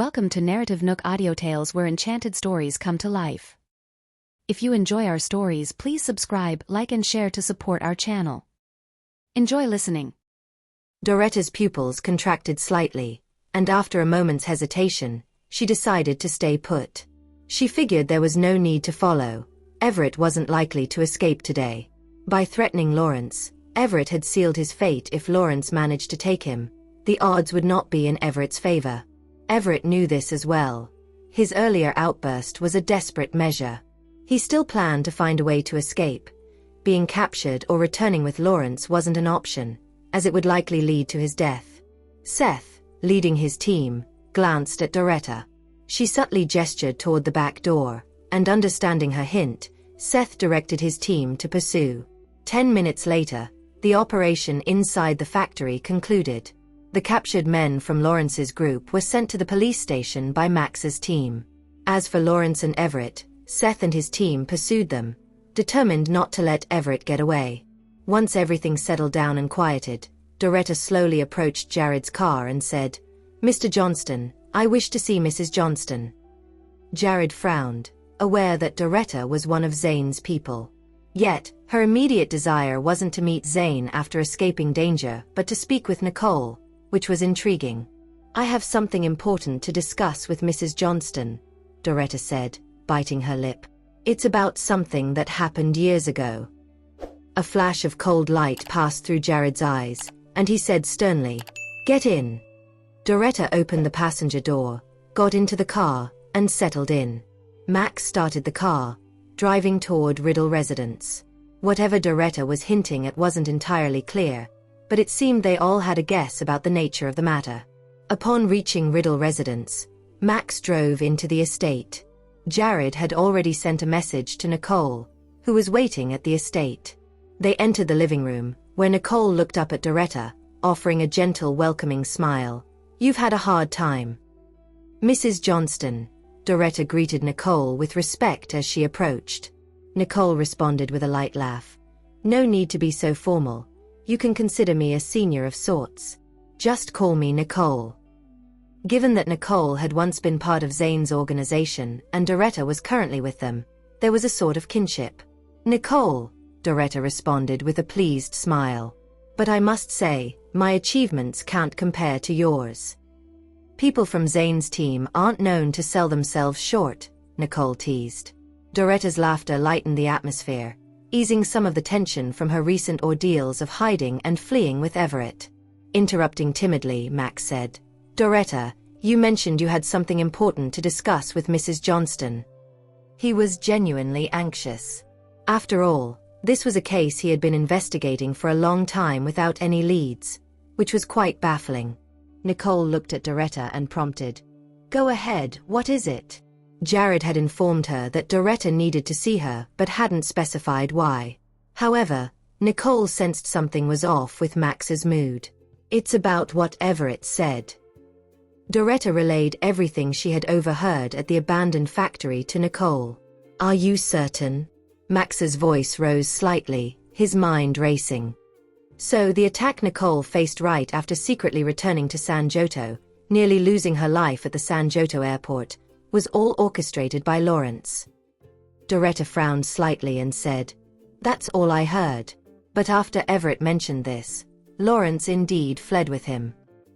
Welcome to NarrativeNook audio tales where enchanted stories come to life. If you enjoy our stories, please subscribe, like and share to support our channel. Enjoy listening. Doretta's pupils contracted slightly, and after a moment's hesitation, she decided to stay put. She figured there was no need to follow. Everett wasn't likely to escape today. By threatening Lawrence, Everett had sealed his fate. If Lawrence managed to take him, the odds would not be in Everett's favor. Everett knew this as well. His earlier outburst was a desperate measure. He still planned to find a way to escape. Being captured or returning with Lawrence wasn't an option, as it would likely lead to his death. Seth, leading his team, glanced at Doretta. She subtly gestured toward the back door, and understanding her hint, Seth directed his team to pursue. 10 minutes later, the operation inside the factory concluded. The captured men from Lawrence's group were sent to the police station by Max's team. As for Lawrence and Everett, Seth and his team pursued them, determined not to let Everett get away. Once everything settled down and quieted, Doretta slowly approached Jared's car and said, "Mr. Johnston, I wish to see Mrs. Johnston." Jared frowned, aware that Doretta was one of Zane's people. Yet, her immediate desire wasn't to meet Zane after escaping danger but to speak with Nicole, which was intriguing. "I have something important to discuss with Mrs. Johnston," Doretta said, biting her lip. "It's about something that happened years ago." A flash of cold light passed through Jared's eyes, and he said sternly, "Get in." Doretta opened the passenger door, got into the car, and settled in. Max started the car, driving toward Riddle residence. Whatever Doretta was hinting at wasn't entirely clear, but it seemed they all had a guess about the nature of the matter. Upon reaching Riddle residence, Max drove into the estate. Jared had already sent a message to Nicole, who was waiting at the estate. They entered the living room, where Nicole looked up at Doretta, offering a gentle welcoming smile. "You've had a hard time." "Mrs. Johnston," Doretta greeted Nicole with respect as she approached. Nicole responded with a light laugh. "No need to be so formal. You can consider me a senior of sorts. Just call me Nicole." Given that Nicole had once been part of Zane's organization and Doretta was currently with them, there was a sort of kinship. "Nicole," Doretta responded with a pleased smile. "But I must say, my achievements can't compare to yours." "People from Zane's team aren't known to sell themselves short," Nicole teased. Doretta's laughter lightened the atmosphere, easing some of the tension from her recent ordeals of hiding and fleeing with Everett. Interrupting timidly, Max said, "Doretta, you mentioned you had something important to discuss with Mrs. Johnston." He was genuinely anxious. After all, this was a case he had been investigating for a long time without any leads, which was quite baffling. Nicole looked at Doretta and prompted, "Go ahead, what is it?" Jared had informed her that Doretta needed to see her but hadn't specified why. However, Nicole sensed something was off with Max's mood. "It's about what Everett said." Doretta relayed everything she had overheard at the abandoned factory to Nicole. "Are you certain?" Max's voice rose slightly, his mind racing. So the attack Nicole faced right after secretly returning to San Joto, nearly losing her life at the San Joto airport, was all orchestrated by Lawrence. Doretta frowned slightly and said, "That's all I heard. But after Everett mentioned this, Lawrence indeed fled with him."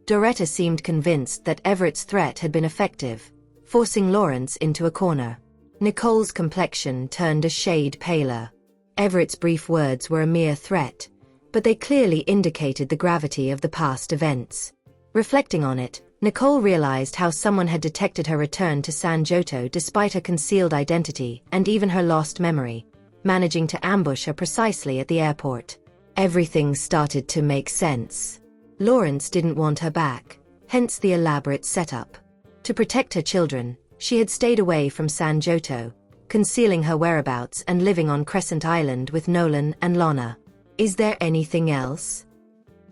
Doretta seemed convinced that Everett's threat had been effective, forcing Lawrence into a corner. Nicole's complexion turned a shade paler. Everett's brief words were a mere threat, but they clearly indicated the gravity of the past events. Reflecting on it, Nicole realized how someone had detected her return to San Joto despite her concealed identity and even her lost memory, managing to ambush her precisely at the airport. Everything started to make sense. Lawrence didn't want her back, hence the elaborate setup. To protect her children, she had stayed away from San Joto, concealing her whereabouts and living on Crescent Island with Nolan and Lana. "Is there anything else?"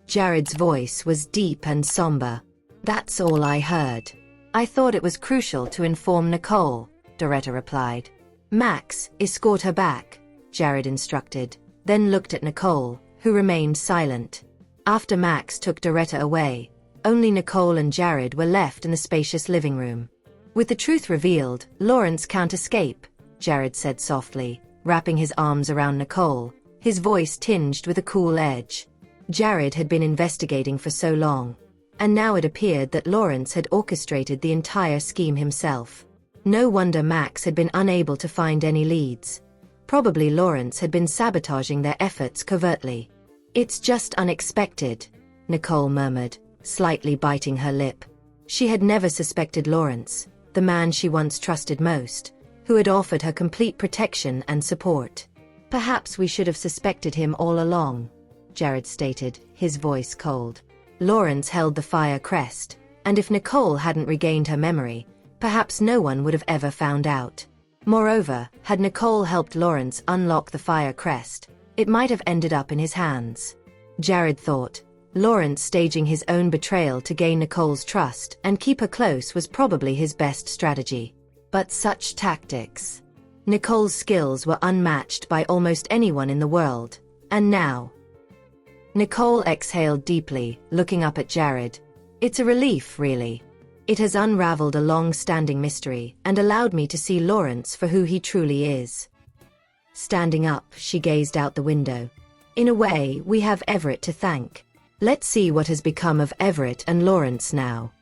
Jared's voice was deep and somber. "That's all I heard. I thought it was crucial to inform Nicole," Doretta replied. "Max, escort her back," Jared instructed, then looked at Nicole, who remained silent. After Max took Doretta away, Only Nicole and Jared were left in the spacious living room. With the truth revealed, Lawrence can't escape, Jared said softly, wrapping his arms around Nicole, his voice tinged with a cool edge. Jared had been investigating for so long, and now it appeared that Lawrence had orchestrated the entire scheme himself. No wonder Max had been unable to find any leads. Probably Lawrence had been sabotaging their efforts covertly. It's just unexpected, Nicole murmured, slightly biting her lip. She had never suspected Lawrence, the man she once trusted most, who had offered her complete protection and support. Perhaps we should have suspected him all along, Jared stated, his voice cold. Lawrence held the fire crest, and if Nicole hadn't regained her memory, perhaps no one would have ever found out. Moreover, had Nicole helped Lawrence unlock the fire crest, it might have ended up in his hands. Jared thought. Lawrence staging his own betrayal to gain Nicole's trust and keep her close was probably his best strategy. But such tactics. Nicole's skills were unmatched by almost anyone in the world, and now. Nicole exhaled deeply, looking up at Jared. It's a relief, really. It has unraveled a long-standing mystery and allowed me to see Lawrence for who he truly is. Standing up, she gazed out the window. In a way, we have Everett to thank. Let's see what has become of Everett and Lawrence now.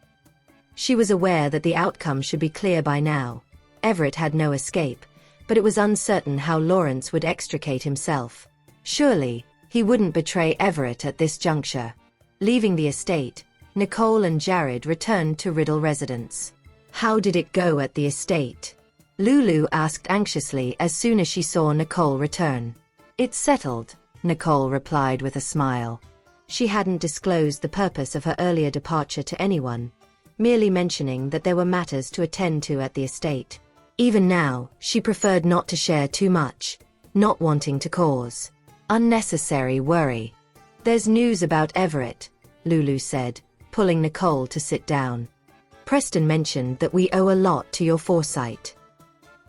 She was aware that the outcome should be clear by now. Everett had no escape, but it was uncertain how Lawrence would extricate himself. Surely, he wouldn't betray Everett at this juncture. Leaving the estate, Nicole and Jared returned to Riddle residence. How did it go at the estate? Lulu asked anxiously as soon as she saw Nicole return. It's settled, Nicole replied with a smile. She hadn't disclosed the purpose of her earlier departure to anyone, merely mentioning that there were matters to attend to at the estate. Even now, she preferred not to share too much, not wanting to cause unnecessary worry. There's news about Everett, Lulu said, pulling Nicole to sit down. Preston mentioned that we owe a lot to your foresight.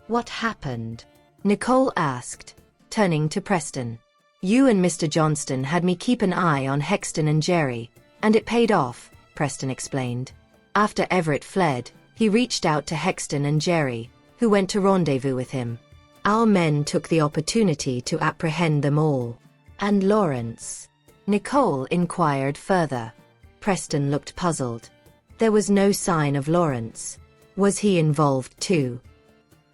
What happened? Nicole asked, turning to Preston. You and Mr. Johnston had me keep an eye on Hexton and Jerry, and it paid off, Preston explained. After Everett fled, he reached out to Hexton and Jerry, who went to rendezvous with him. Our men took the opportunity to apprehend them all. And Lawrence? Nicole inquired further. Preston looked puzzled. There was no sign of Lawrence. Was he involved too?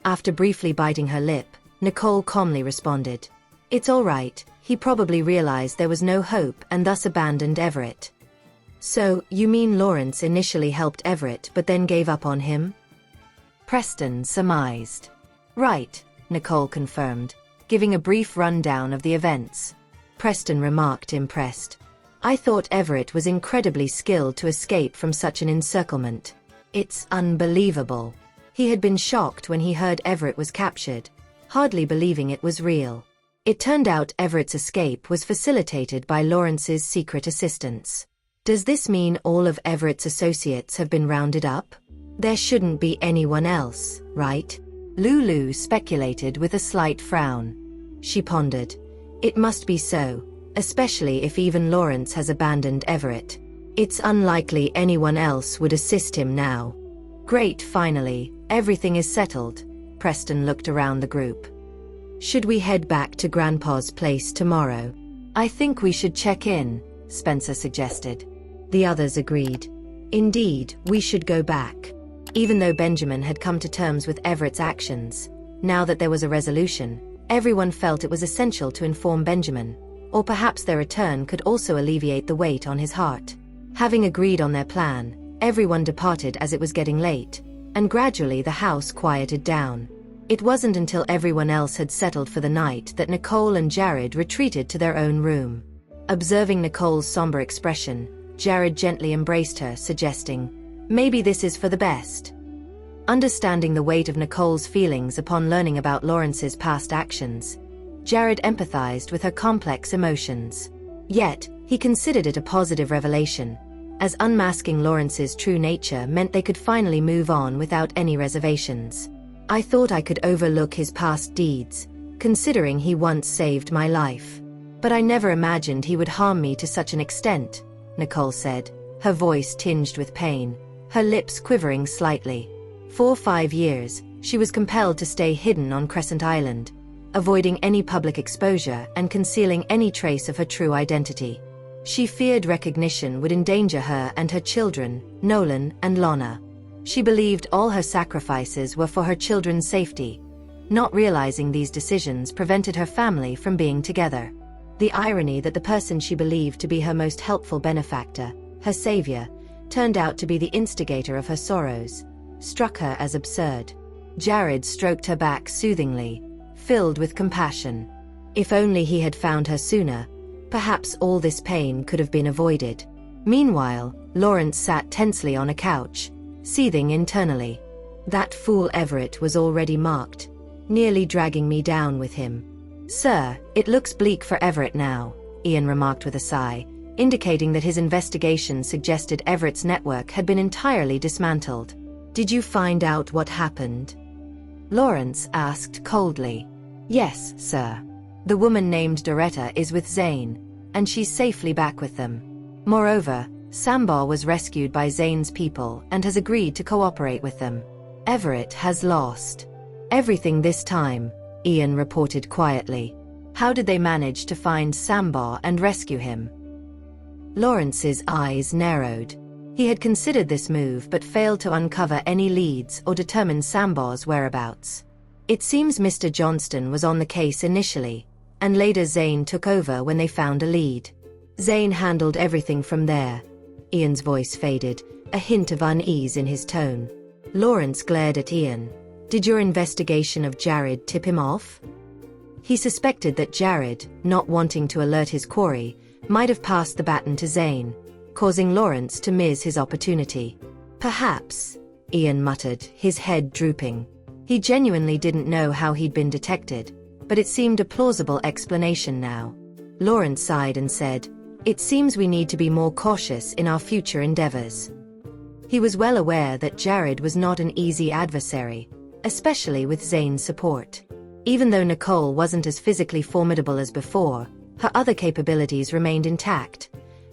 After briefly biting her lip, Nicole calmly responded. It's all right, he probably realized there was no hope and thus abandoned Everett. So, you mean Lawrence initially helped Everett but then gave up on him? Preston surmised. Right, Nicole confirmed, giving a brief rundown of the events. Preston remarked impressed. I thought Everett was incredibly skilled to escape from such an encirclement. It's unbelievable. He had been shocked when he heard Everett was captured, hardly believing it was real. It turned out Everett's escape was facilitated by Lawrence's secret assistance. Does this mean all of Everett's associates have been rounded up? There shouldn't be anyone else, right? Lulu speculated with a slight frown. She pondered. It must be so, especially if even Lawrence has abandoned Everett. It's unlikely anyone else would assist him now. Great, finally, everything is settled. Preston looked around the group. Should we head back to Grandpa's place tomorrow? I think we should check in, Spencer suggested. The others agreed. Indeed, we should go back. Even though Benjamin had come to terms with Everett's actions, now that there was a resolution, everyone felt it was essential to inform Benjamin, or perhaps their return could also alleviate the weight on his heart. Having agreed on their plan, everyone departed as it was getting late, and gradually the house quieted down. It wasn't until everyone else had settled for the night that Nicole and Jared retreated to their own room. Observing Nicole's somber expression, Jared gently embraced her, suggesting, maybe this is for the best. Understanding the weight of Nicole's feelings upon learning about Lawrence's past actions, Jared empathized with her complex emotions. Yet, he considered it a positive revelation, as unmasking Lawrence's true nature meant they could finally move on without any reservations. I thought I could overlook his past deeds, considering he once saved my life. But I never imagined he would harm me to such an extent, Nicole said, her voice tinged with pain, her lips quivering slightly. For 5 years, she was compelled to stay hidden on Crescent Island, avoiding any public exposure and concealing any trace of her true identity. She feared recognition would endanger her and her children, Nolan and Lana. She believed all her sacrifices were for her children's safety, not realizing these decisions prevented her family from being together. The irony that the person she believed to be her most helpful benefactor, her savior, turned out to be the instigator of her sorrows, struck her as absurd. Jared stroked her back soothingly, filled with compassion. If only he had found her sooner, perhaps all this pain could have been avoided. Meanwhile, Lawrence sat tensely on a couch, seething internally. That fool Everett was already marked, nearly dragging me down with him. "Sir, it looks bleak for Everett now," Ian remarked with a sigh, indicating that his investigation suggested Everett's network had been entirely dismantled. "Did you find out what happened?" Lawrence asked coldly. "Yes, sir. The woman named Doretta is with Zane, and she's safely back with them. Moreover, Sambar was rescued by Zane's people and has agreed to cooperate with them. Everett has lost everything this time," Ian reported quietly. "How did they manage to find Sambar and rescue him?" Lawrence's eyes narrowed. He had considered this move but failed to uncover any leads or determine Sambar's whereabouts. "It seems Mr. Johnston was on the case initially, and later Zane took over when they found a lead. Zane handled everything from there." Ian's voice faded, a hint of unease in his tone. Lawrence glared at Ian. "Did your investigation of Jared tip him off?" He suspected that Jared, not wanting to alert his quarry, might have passed the baton to Zane, causing Lawrence to miss his opportunity. "Perhaps," Ian muttered, his head drooping. He genuinely didn't know how he'd been detected, but it seemed a plausible explanation now. Lawrence sighed and said, "It seems we need to be more cautious in our future endeavors." He was well aware that Jared was not an easy adversary, especially with Zane's support. Even though Nicole wasn't as physically formidable as before, her other capabilities remained intact,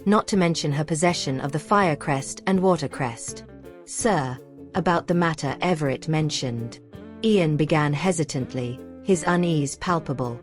not to mention her possession of the Fire Crest and Water Crest. "Sir, about the matter Everett mentioned." Ian began hesitantly, his unease palpable.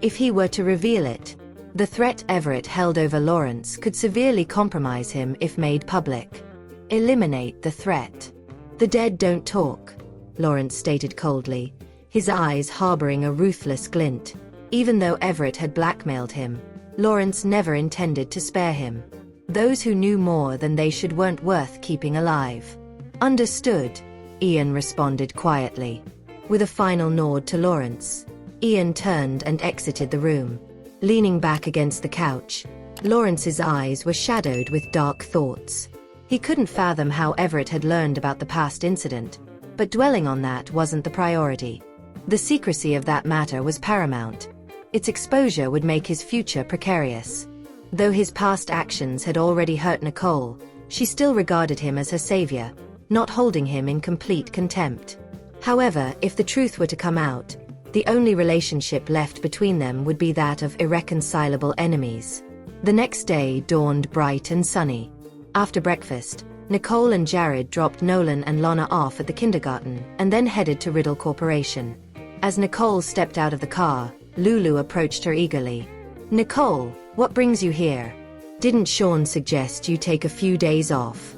If he were to reveal it, the threat Everett held over Lawrence could severely compromise him if made public. "Eliminate the threat. The dead don't talk," Lawrence stated coldly, his eyes harboring a ruthless glint. Even though Everett had blackmailed him, Lawrence never intended to spare him. Those who knew more than they should weren't worth keeping alive. "Understood," Ian responded quietly. With a final nod to Lawrence, Ian turned and exited the room. Leaning back against the couch, Lawrence's eyes were shadowed with dark thoughts. He couldn't fathom how Everett had learned about the past incident, but dwelling on that wasn't the priority. The secrecy of that matter was paramount. Its exposure would make his future precarious. Though his past actions had already hurt Nicole, she still regarded him as her savior, not holding him in complete contempt. However, if the truth were to come out, the only relationship left between them would be that of irreconcilable enemies. The next day dawned bright and sunny. After breakfast, Nicole and Jared dropped Nolan and Lana off at the kindergarten and then headed to Riddle Corporation. As Nicole stepped out of the car, Lulu approached her eagerly. "Nicole, what brings you here? Didn't Sean suggest you take a few days off?"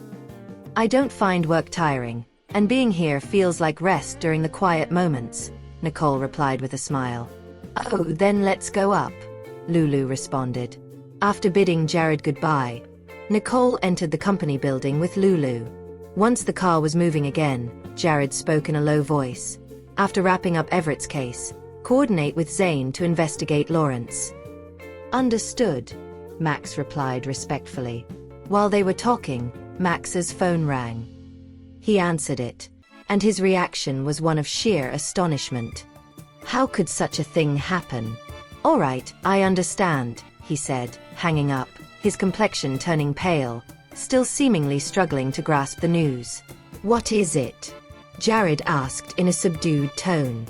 "I don't find work tiring, and being here feels like rest during the quiet moments," Nicole replied with a smile. "Oh, then let's go up," Lulu responded. After bidding Jared goodbye, Nicole entered the company building with Lulu. Once the car was moving again, Jared spoke in a low voice. "After wrapping up Everett's case, coordinate with Zane to investigate Lawrence." "Understood," Max replied respectfully. While they were talking, Max's phone rang. He answered it, and his reaction was one of sheer astonishment. How could such a thing happen? "All right, I understand," he said, hanging up, his complexion turning pale, still seemingly struggling to grasp the news. "What is it?" Jared asked in a subdued tone.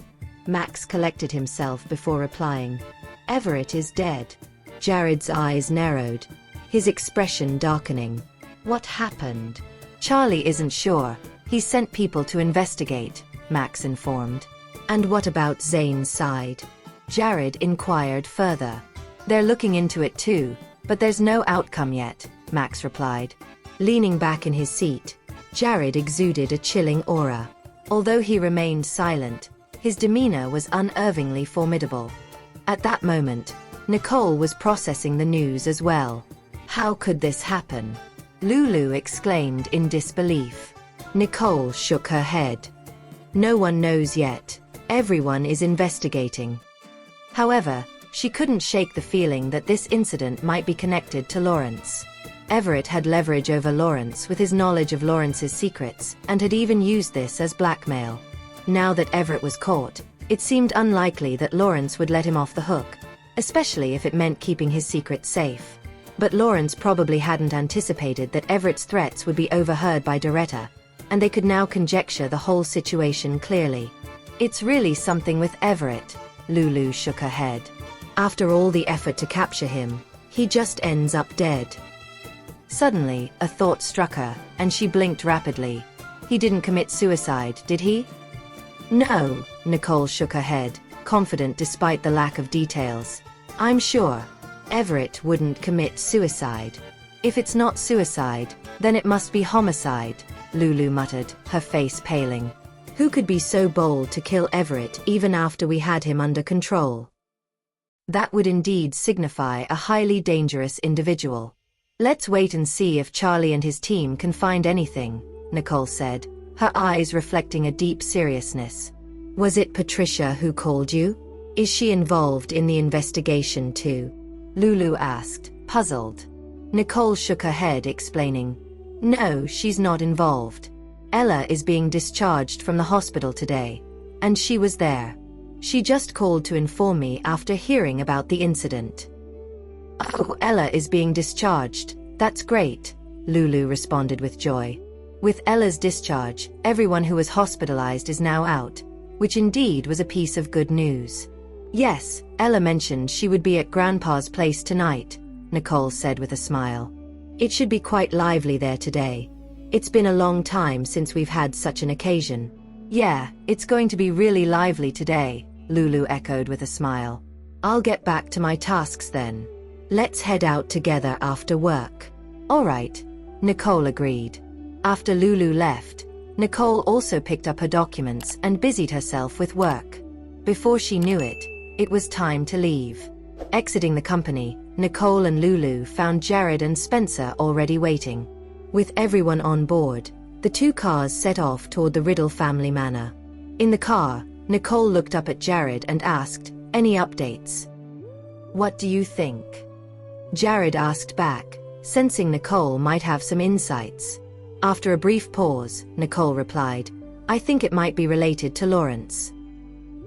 Max collected himself before replying. "Everett is dead." Jared's eyes narrowed, his expression darkening. What happened? Charlie isn't sure. He sent people to investigate, Max informed. And what about Zane's side? Jared inquired further. They're looking into it too, but there's no outcome yet, Max replied. Leaning back in his seat, Jared exuded a chilling aura. Although he remained silent, his demeanor was unervingly formidable. At that moment, Nicole was processing the news as well. How could this happen? Lulu exclaimed in disbelief. Nicole shook her head. No one knows yet. Everyone is investigating. However, she couldn't shake the feeling that this incident might be connected to Lawrence. Everett had leverage over Lawrence with his knowledge of Lawrence's secrets, and had even used this as blackmail. Now that Everett was caught, it seemed unlikely that Lawrence would let him off the hook, especially if it meant keeping his secret safe. But Lawrence probably hadn't anticipated that Everett's threats would be overheard by Doretta, and they could now conjecture the whole situation clearly. It's really something with Everett. Lulu shook her head. After all the effort to capture him, he just ends up dead. Suddenly, a thought struck her, and she blinked rapidly. He didn't commit suicide, did he? No, Nicole shook her head, confident despite the lack of details. I'm sure. Everett wouldn't commit suicide. If it's not suicide, then it must be homicide, Lulu muttered, her face paling. Who could be so bold to kill Everett even after we had him under control? That would indeed signify a highly dangerous individual. Let's wait and see if Charlie and his team can find anything, Nicole said, her eyes reflecting a deep seriousness. Was it Patricia who called you? Is she involved in the investigation too? Lulu asked, puzzled. Nicole shook her head, explaining, no, she's not involved. Ella is being discharged from the hospital today, and she was there. She just called to inform me after hearing about the incident. Oh, Ella is being discharged. That's great, Lulu responded with joy. With Ella's discharge, everyone who was hospitalized is now out, which indeed was a piece of good news. Yes, Ella mentioned she would be at Grandpa's place tonight, Nicole said with a smile. It should be quite lively there today. It's been a long time since we've had such an occasion. Yeah, it's going to be really lively today, Lulu echoed with a smile. I'll get back to my tasks then. Let's head out together after work. All right, Nicole agreed. After Lulu left, Nicole also picked up her documents and busied herself with work. Before she knew it, it was time to leave. Exiting the company, Nicole and Lulu found Jared and Spencer already waiting. With everyone on board, the two cars set off toward the Riddle family manor. In the car, Nicole looked up at Jared and asked, "Any updates?" "What do you think?" Jared asked back, sensing Nicole might have some insights. After a brief pause, Nicole replied, "I think it might be related to Lawrence."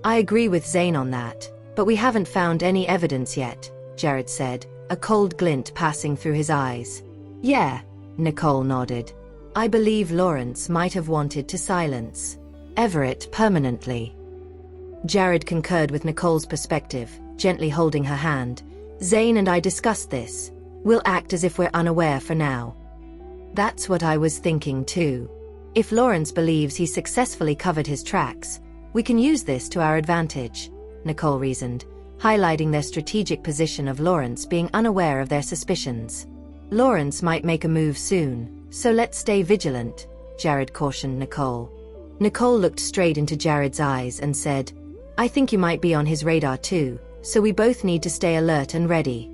"I agree with Zane on that, but we haven't found any evidence yet," Jared said, a cold glint passing through his eyes. "Yeah," Nicole nodded. "I believe Lawrence might have wanted to silence Everett permanently." Jared concurred with Nicole's perspective, gently holding her hand. "Zane and I discussed this. We'll act as if we're unaware for now." "That's what I was thinking too. If Lawrence believes he successfully covered his tracks, we can use this to our advantage," Nicole reasoned, highlighting their strategic position of Lawrence being unaware of their suspicions. "Lawrence might make a move soon, so let's stay vigilant," Jared cautioned Nicole. Nicole looked straight into Jared's eyes and said, "I think you might be on his radar too, so we both need to stay alert and ready."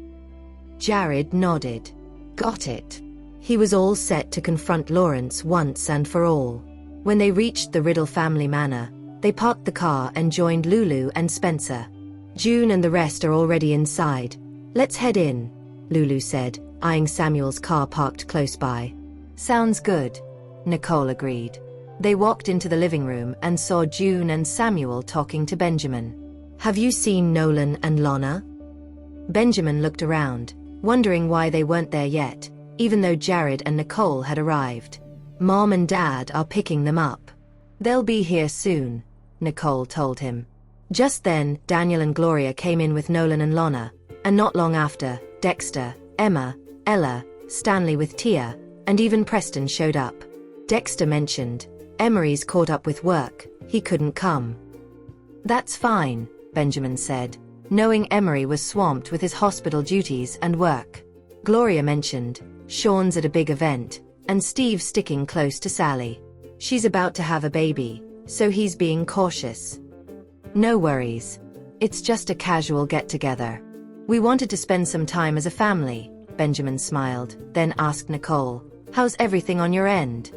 Jared nodded. Got it. He was all set to confront Lawrence once and for all. When they reached the Riddle family manor, they parked the car and joined Lulu and Spencer. "June and the rest are already inside. Let's head in," Lulu said, eyeing Samuel's car parked close by. "Sounds good," Nicole agreed. They walked into the living room and saw June and Samuel talking to Benjamin. "Have you seen Nolan and Lana?" Benjamin looked around, wondering why they weren't there yet, even though Jared and Nicole had arrived. "Mom and Dad are picking them up. They'll be here soon," Nicole told him. Just then, Daniel and Gloria came in with Nolan and Lana, and not long after, Dexter, Emma, Ella, Stanley with Tia, and even Preston showed up. Dexter mentioned, Emery's caught up with work, he couldn't come. That's fine, Benjamin said, knowing Emery was swamped with his hospital duties and work. Gloria mentioned, Sean's at a big event, and Steve's sticking close to Sally. She's about to have a baby, so he's being cautious. No worries. It's just a casual get-together. We wanted to spend some time as a family, Benjamin smiled, then asked Nicole, how's everything on your end?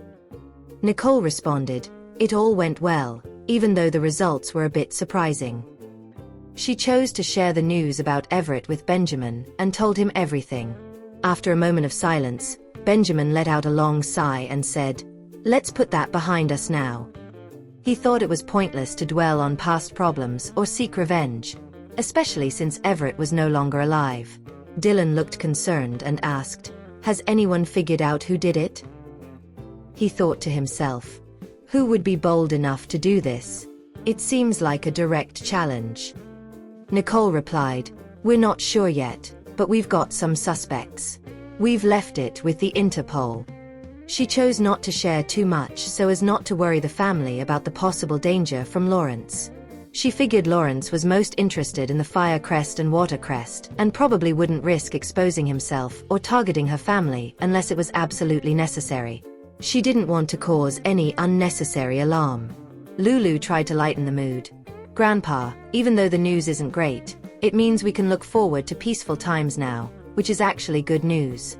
Nicole responded, it all went well, even though the results were a bit surprising. She chose to share the news about Everett with Benjamin and told him everything. After a moment of silence, Benjamin let out a long sigh and said, let's put that behind us now. He thought it was pointless to dwell on past problems or seek revenge, especially since Everett was no longer alive. Dylan looked concerned and asked, has anyone figured out who did it? He thought to himself, who would be bold enough to do this? It seems like a direct challenge. Nicole replied, we're not sure yet, but we've got some suspects. We've left it with the Interpol. She chose not to share too much so as not to worry the family about the possible danger from Lawrence. She figured Lawrence was most interested in the Firecrest and Watercrest and probably wouldn't risk exposing himself or targeting her family unless it was absolutely necessary. She didn't want to cause any unnecessary alarm. Lulu tried to lighten the mood. Grandpa, even though the news isn't great, it means we can look forward to peaceful times now, which is actually good news.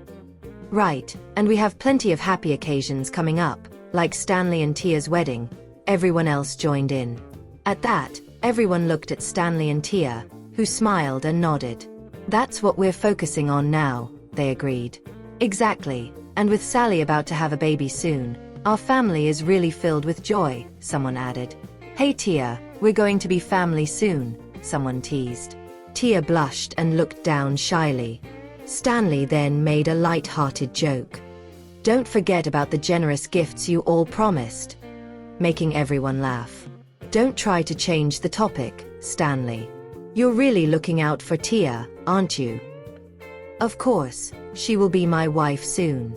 Right, and we have plenty of happy occasions coming up, like Stanley and Tia's wedding. Everyone else joined in. At that, everyone looked at Stanley and Tia, who smiled and nodded. That's what we're focusing on now, they agreed. Exactly, and with Sally about to have a baby soon, our family is really filled with joy, someone added. Hey Tia, we're going to be family soon, someone teased. Tia blushed and looked down shyly. Stanley then made a light-hearted joke. Don't forget about the generous gifts you all promised. Making everyone laugh. Don't try to change the topic, Stanley. You're really looking out for Tia, aren't you? Of course, she will be my wife soon.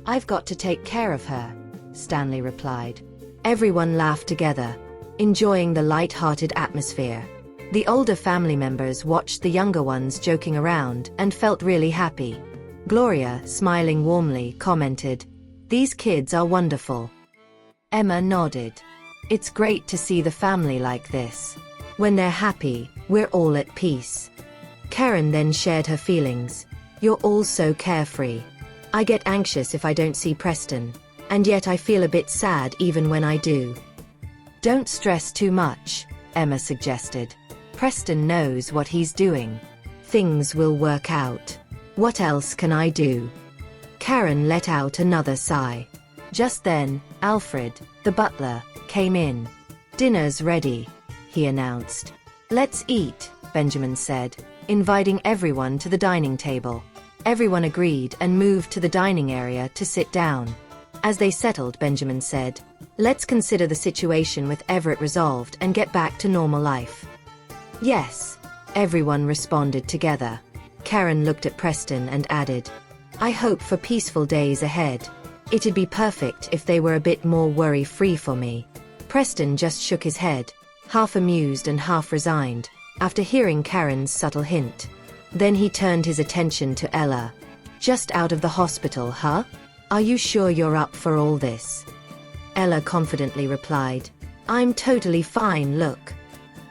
I've got to take care of her, Stanley replied. Everyone laughed together, enjoying the light-hearted atmosphere. The older family members watched the younger ones joking around and felt really happy. Gloria, smiling warmly, commented, these kids are wonderful. Emma nodded. It's great to see the family like this. When they're happy, we're all at peace. Karen then shared her feelings. You're all so carefree. I get anxious if I don't see Preston, and yet I feel a bit sad even when I do. Don't stress too much, Emma suggested. Preston knows what he's doing. Things will work out. What else can I do? Karen let out another sigh. Just then, Alfred, the butler, came in. Dinner's ready, he announced. Let's eat, Benjamin said, inviting everyone to the dining table. Everyone agreed and moved to the dining area to sit down. As they settled, Benjamin said, let's consider the situation with Everett resolved and get back to normal life. Yes, everyone responded together. Karen looked at Preston and added, I hope for peaceful days ahead. It'd be perfect if they were a bit more worry-free for me. Preston just shook his head, half amused and half resigned, after hearing Karen's subtle hint. Then he turned his attention to Ella. Just out of the hospital, huh? Are you sure you're up for all this? Ella confidently replied, I'm totally fine, look.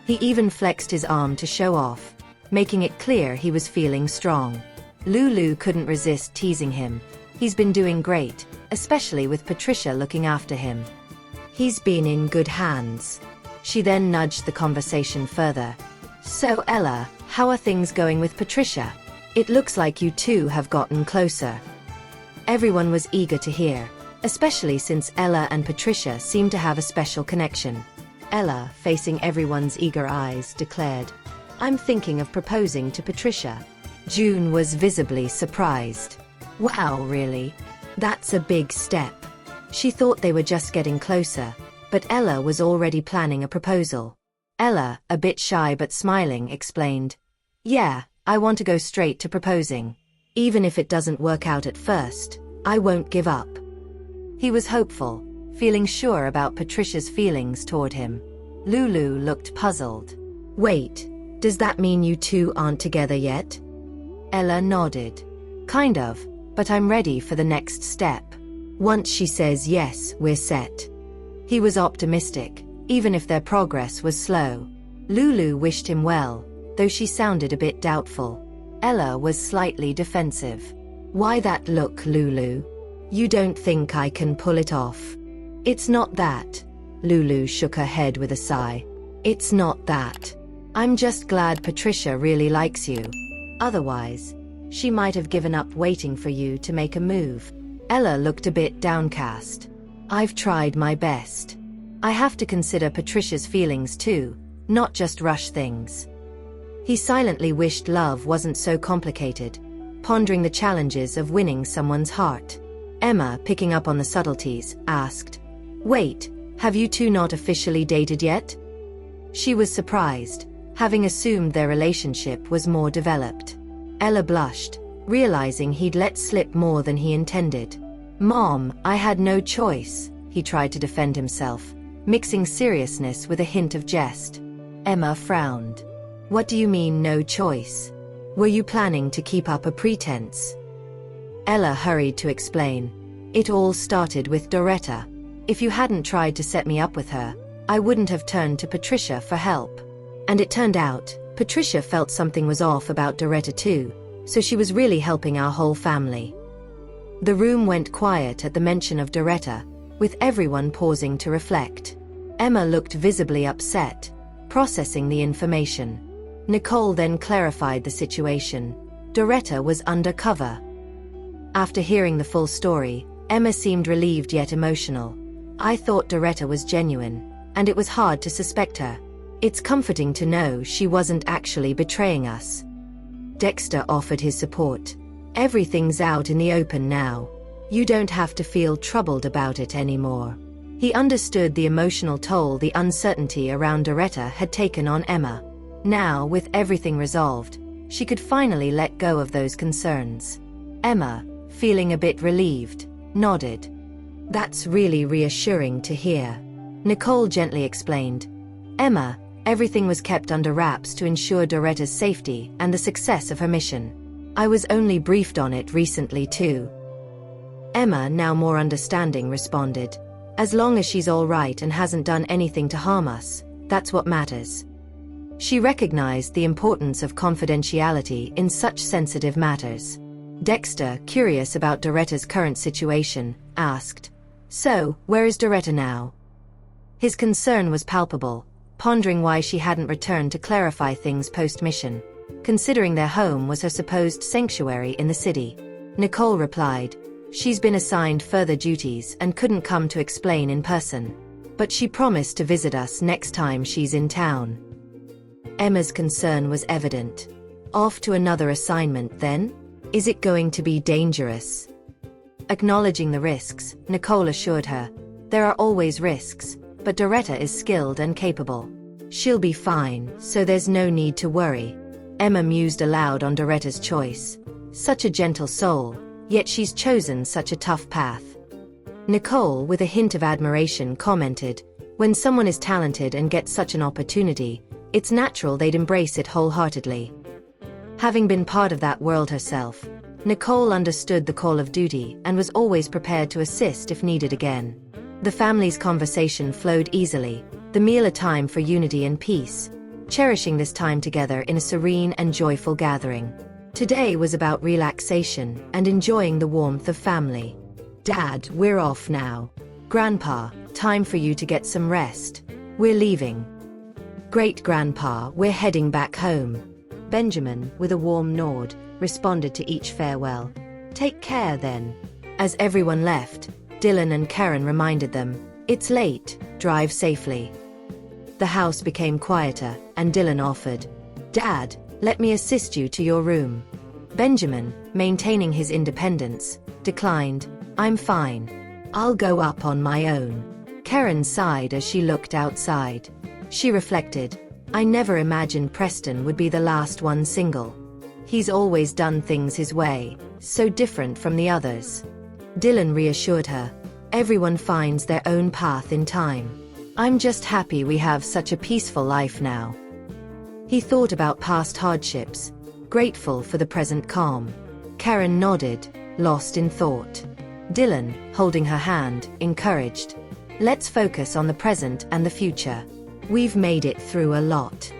He even flexed his arm to show off, making it clear he was feeling strong. Lulu couldn't resist teasing him. He's been doing great, especially with Patricia looking after him. He's been in good hands. She then nudged the conversation further. So Ella, how are things going with Patricia? It looks like you two have gotten closer. Everyone was eager to hear, especially since Ella and Patricia seemed to have a special connection. Ella, facing everyone's eager eyes, declared, I'm thinking of proposing to Patricia. June was visibly surprised. Wow, really? That's a big step. She thought they were just getting closer, but Ella was already planning a proposal. Ella, a bit shy but smiling, explained, yeah, I want to go straight to proposing. Even if it doesn't work out at first, I won't give up. He was hopeful, feeling sure about Patricia's feelings toward him. Lulu looked puzzled. Wait, does that mean you two aren't together yet? Ella nodded. Kind of, but I'm ready for the next step. Once she says yes, we're set. He was optimistic, even if their progress was slow. Lulu wished him well, though she sounded a bit doubtful. Ella was slightly defensive. Why that look, Lulu? You don't think I can pull it off? It's not that. Lulu shook her head with a sigh. It's not that. I'm just glad Patricia really likes you. Otherwise, she might have given up waiting for you to make a move. Ella looked a bit downcast. I've tried my best. I have to consider Patricia's feelings too, not just rush things. He silently wished love wasn't so complicated, pondering the challenges of winning someone's heart. Emma, picking up on the subtleties, asked, Wait, have you two not officially dated yet? She was surprised, having assumed their relationship was more developed. Ella blushed, realizing he'd let slip more than he intended. Mom, I had no choice, he tried to defend himself, mixing seriousness with a hint of jest. Emma frowned. What do you mean, no choice? Were you planning to keep up a pretense? Ella hurried to explain. It all started with Doretta. If you hadn't tried to set me up with her, I wouldn't have turned to Patricia for help. And it turned out, Patricia felt something was off about Doretta too, so she was really helping our whole family. The room went quiet at the mention of Doretta, with everyone pausing to reflect. Emma looked visibly upset, processing the information. Nicole then clarified the situation. Doretta was undercover. After hearing the full story, Emma seemed relieved yet emotional. I thought Doretta was genuine, and it was hard to suspect her. It's comforting to know she wasn't actually betraying us. Dexter offered his support. Everything's out in the open now. You don't have to feel troubled about it anymore. He understood the emotional toll the uncertainty around Doretta had taken on Emma. Now, with everything resolved, she could finally let go of those concerns. Emma, feeling a bit relieved, nodded. That's really reassuring to hear. Nicole gently explained. Emma, everything was kept under wraps to ensure Doretta's safety and the success of her mission. I was only briefed on it recently too. Emma, now more understanding, responded. As long as she's all right and hasn't done anything to harm us, that's what matters. She recognized the importance of confidentiality in such sensitive matters. Dexter, curious about Doretta's current situation, asked, So, where is Doretta now? His concern was palpable, pondering why she hadn't returned to clarify things post-mission, considering their home was her supposed sanctuary in the city. Nicole replied, She's been assigned further duties and couldn't come to explain in person. But she promised to visit us next time she's in town. Emma's concern was evident. Off to another assignment then? Is it going to be dangerous? Acknowledging the risks, Nicole assured her, there are always risks, but Doretta is skilled and capable. She'll be fine, so there's no need to worry. Emma mused aloud on Doretta's choice. Such a gentle soul, yet she's chosen such a tough path. Nicole, with a hint of admiration, commented, when someone is talented and gets such an opportunity, it's natural they'd embrace it wholeheartedly. Having been part of that world herself, Nicole understood the call of duty and was always prepared to assist if needed again. The family's conversation flowed easily, the meal a time for unity and peace, cherishing this time together in a serene and joyful gathering. Today was about relaxation and enjoying the warmth of family. Dad, we're off now. Grandpa, time for you to get some rest. We're leaving. Great-grandpa, we're heading back home. Benjamin, with a warm nod, responded to each farewell. Take care then. As everyone left, Dylan and Karen reminded them, it's late, drive safely. The house became quieter, and Dylan offered, Dad, let me assist you to your room. Benjamin, maintaining his independence, declined, I'm fine. I'll go up on my own. Karen sighed as she looked outside. She reflected, I never imagined Preston would be the last one single. He's always done things his way, so different from the others. Dylan reassured her. Everyone finds their own path in time. I'm just happy we have such a peaceful life now. He thought about past hardships, grateful for the present calm. Karen nodded, lost in thought. Dylan, holding her hand, encouraged. Let's focus on the present and the future. We've made it through a lot.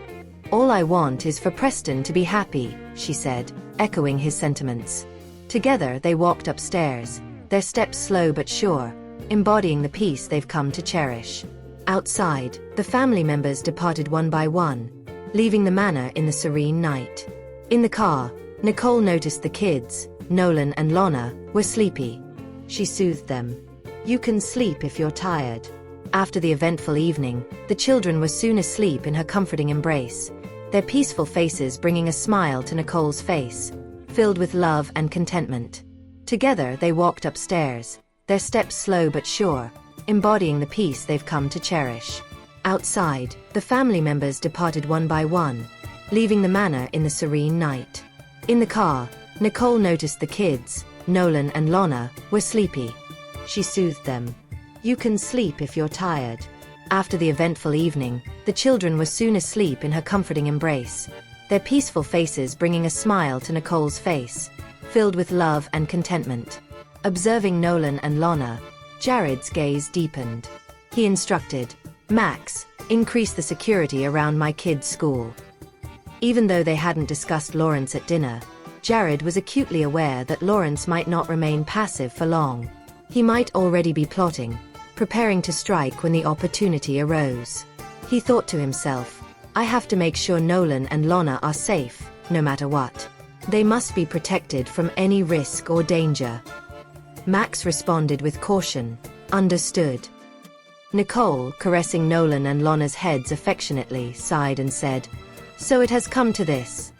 All I want is for Preston to be happy, she said, echoing his sentiments. Together they walked upstairs, their steps slow but sure, embodying the peace they've come to cherish. Outside, the family members departed one by one, leaving the manor in the serene night. In the car, Nicole noticed the kids, Nolan and Lana, were sleepy. She soothed them. You can sleep if you're tired. After the eventful evening, the children were soon asleep in her comforting embrace, their peaceful faces bringing a smile to Nicole's face, filled with love and contentment. Together they walked upstairs, their steps slow but sure, embodying the peace they've come to cherish. Outside, the family members departed one by one, leaving the manor in the serene night. In the car, Nicole noticed the kids, Nolan and Lana, were sleepy. She soothed them. You can sleep if you're tired. After the eventful evening, the children were soon asleep in her comforting embrace, their peaceful faces bringing a smile to Nicole's face, filled with love and contentment. Observing Nolan and Lana, Jared's gaze deepened. He instructed, Max, increase the security around my kids' school. Even though they hadn't discussed Lawrence at dinner, Jared was acutely aware that Lawrence might not remain passive for long. He might already be plotting, preparing to strike when the opportunity arose. He thought to himself, I have to make sure Nolan and Lana are safe, no matter what. They must be protected from any risk or danger. Max responded with caution, understood. Nicole, caressing Nolan and Lana's heads affectionately, sighed and said, So it has come to this.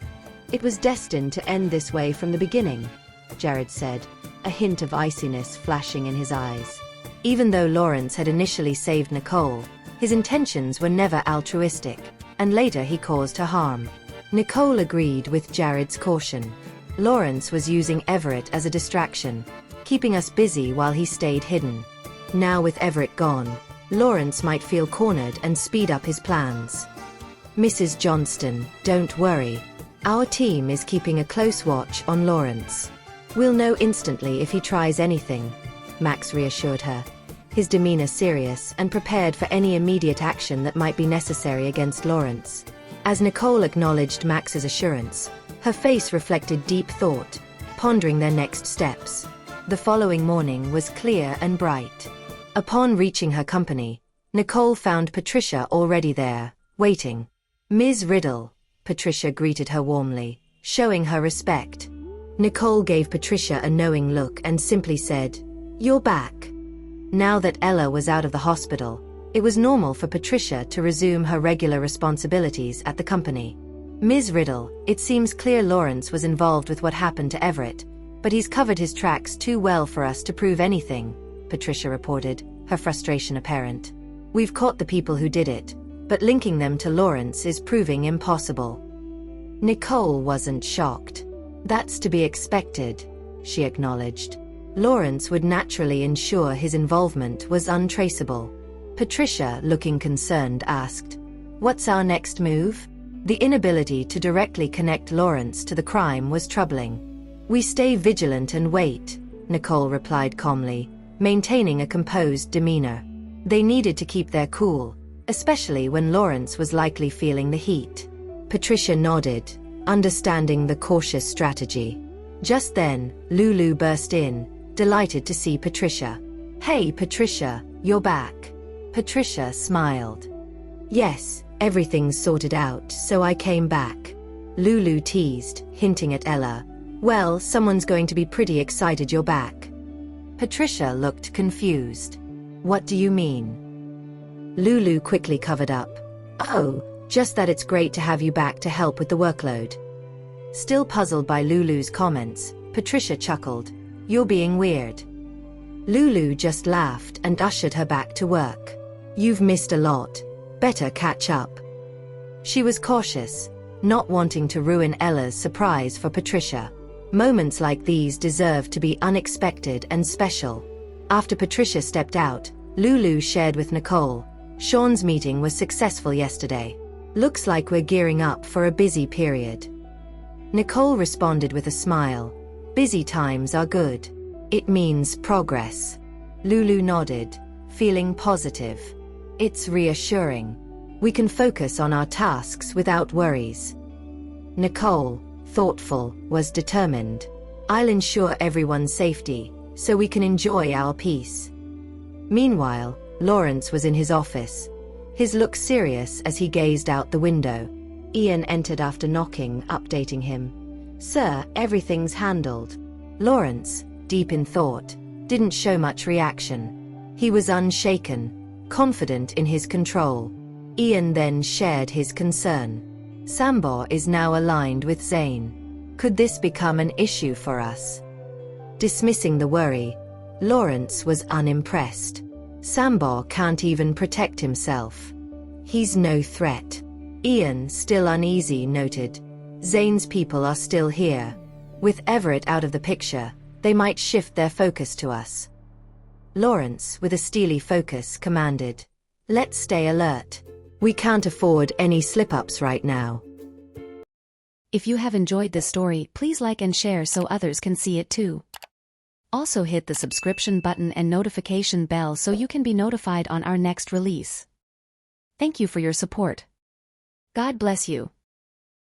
It was destined to end this way from the beginning, Jared said, a hint of iciness flashing in his eyes. Even though Lawrence had initially saved Nicole, his intentions were never altruistic, and later he caused her harm. Nicole agreed with Jared's caution. Lawrence was using Everett as a distraction, keeping us busy while he stayed hidden. Now with Everett gone, Lawrence might feel cornered and speed up his plans. Mrs. Johnston, don't worry. Our team is keeping a close watch on Lawrence. We'll know instantly if he tries anything, Max reassured her, his demeanor serious and prepared for any immediate action that might be necessary against Lawrence. As Nicole acknowledged Max's assurance, her face reflected deep thought, pondering their next steps. The following morning was clear and bright. Upon reaching her company, Nicole found Patricia already there, waiting. Ms. Riddle, Patricia greeted her warmly, showing her respect. Nicole gave Patricia a knowing look and simply said, You're back. Now that Ella was out of the hospital, it was normal for Patricia to resume her regular responsibilities at the company. Ms. Riddle, it seems clear Lawrence was involved with what happened to Everett, but he's covered his tracks too well for us to prove anything, Patricia reported, her frustration apparent. We've caught the people who did it, but linking them to Lawrence is proving impossible. Nicole wasn't shocked. That's to be expected, she acknowledged. Lawrence would naturally ensure his involvement was untraceable. Patricia, looking concerned, asked, What's our next move? The inability to directly connect Lawrence to the crime was troubling. We stay vigilant and wait, Nicole replied calmly, maintaining a composed demeanor. They needed to keep their cool, especially when Lawrence was likely feeling the heat. Patricia nodded, understanding the cautious strategy. Just then, Lulu burst in, delighted to see Patricia. Hey Patricia, you're back. Patricia smiled. Yes, everything's sorted out, so I came back. Lulu teased, hinting at Ella. Well, someone's going to be pretty excited you're back. Patricia looked confused. What do you mean? Lulu quickly covered up. Oh, just that it's great to have you back to help with the workload. Still puzzled by Lulu's comments, Patricia chuckled. You're being weird. Lulu just laughed and ushered her back to work. You've missed a lot. Better catch up. She was cautious, not wanting to ruin Ella's surprise for Patricia. Moments like these deserve to be unexpected and special. After Patricia stepped out, Lulu shared with Nicole, "Sean's meeting was successful yesterday. Looks like we're gearing up for a busy period." Nicole responded with a smile, "Busy times are good. It means progress." Lulu nodded, feeling positive. "It's reassuring. We can focus on our tasks without worries." Nicole, thoughtful, was determined. "I'll ensure everyone's safety, so we can enjoy our peace." Meanwhile, Lawrence was in his office. His look serious as he gazed out the window. Ian entered after knocking, updating him. "Sir, everything's handled." Lawrence, deep in thought, didn't show much reaction. He was unshaken, confident in his control. Ian then shared his concern. "Sambo is now aligned with Zane. Could this become an issue for us?" Dismissing the worry, Lawrence was unimpressed. "Sambo can't even protect himself. He's no threat." Ian, still uneasy, noted, "Zane's people are still here. With Everett out of the picture, they might shift their focus to us." Lawrence, with a steely focus, commanded, "Let's stay alert. We can't afford any slip-ups right now." If you have enjoyed this story, please like and share so others can see it too. Also hit the subscription button and notification bell so you can be notified on our next release. Thank you for your support. God bless you.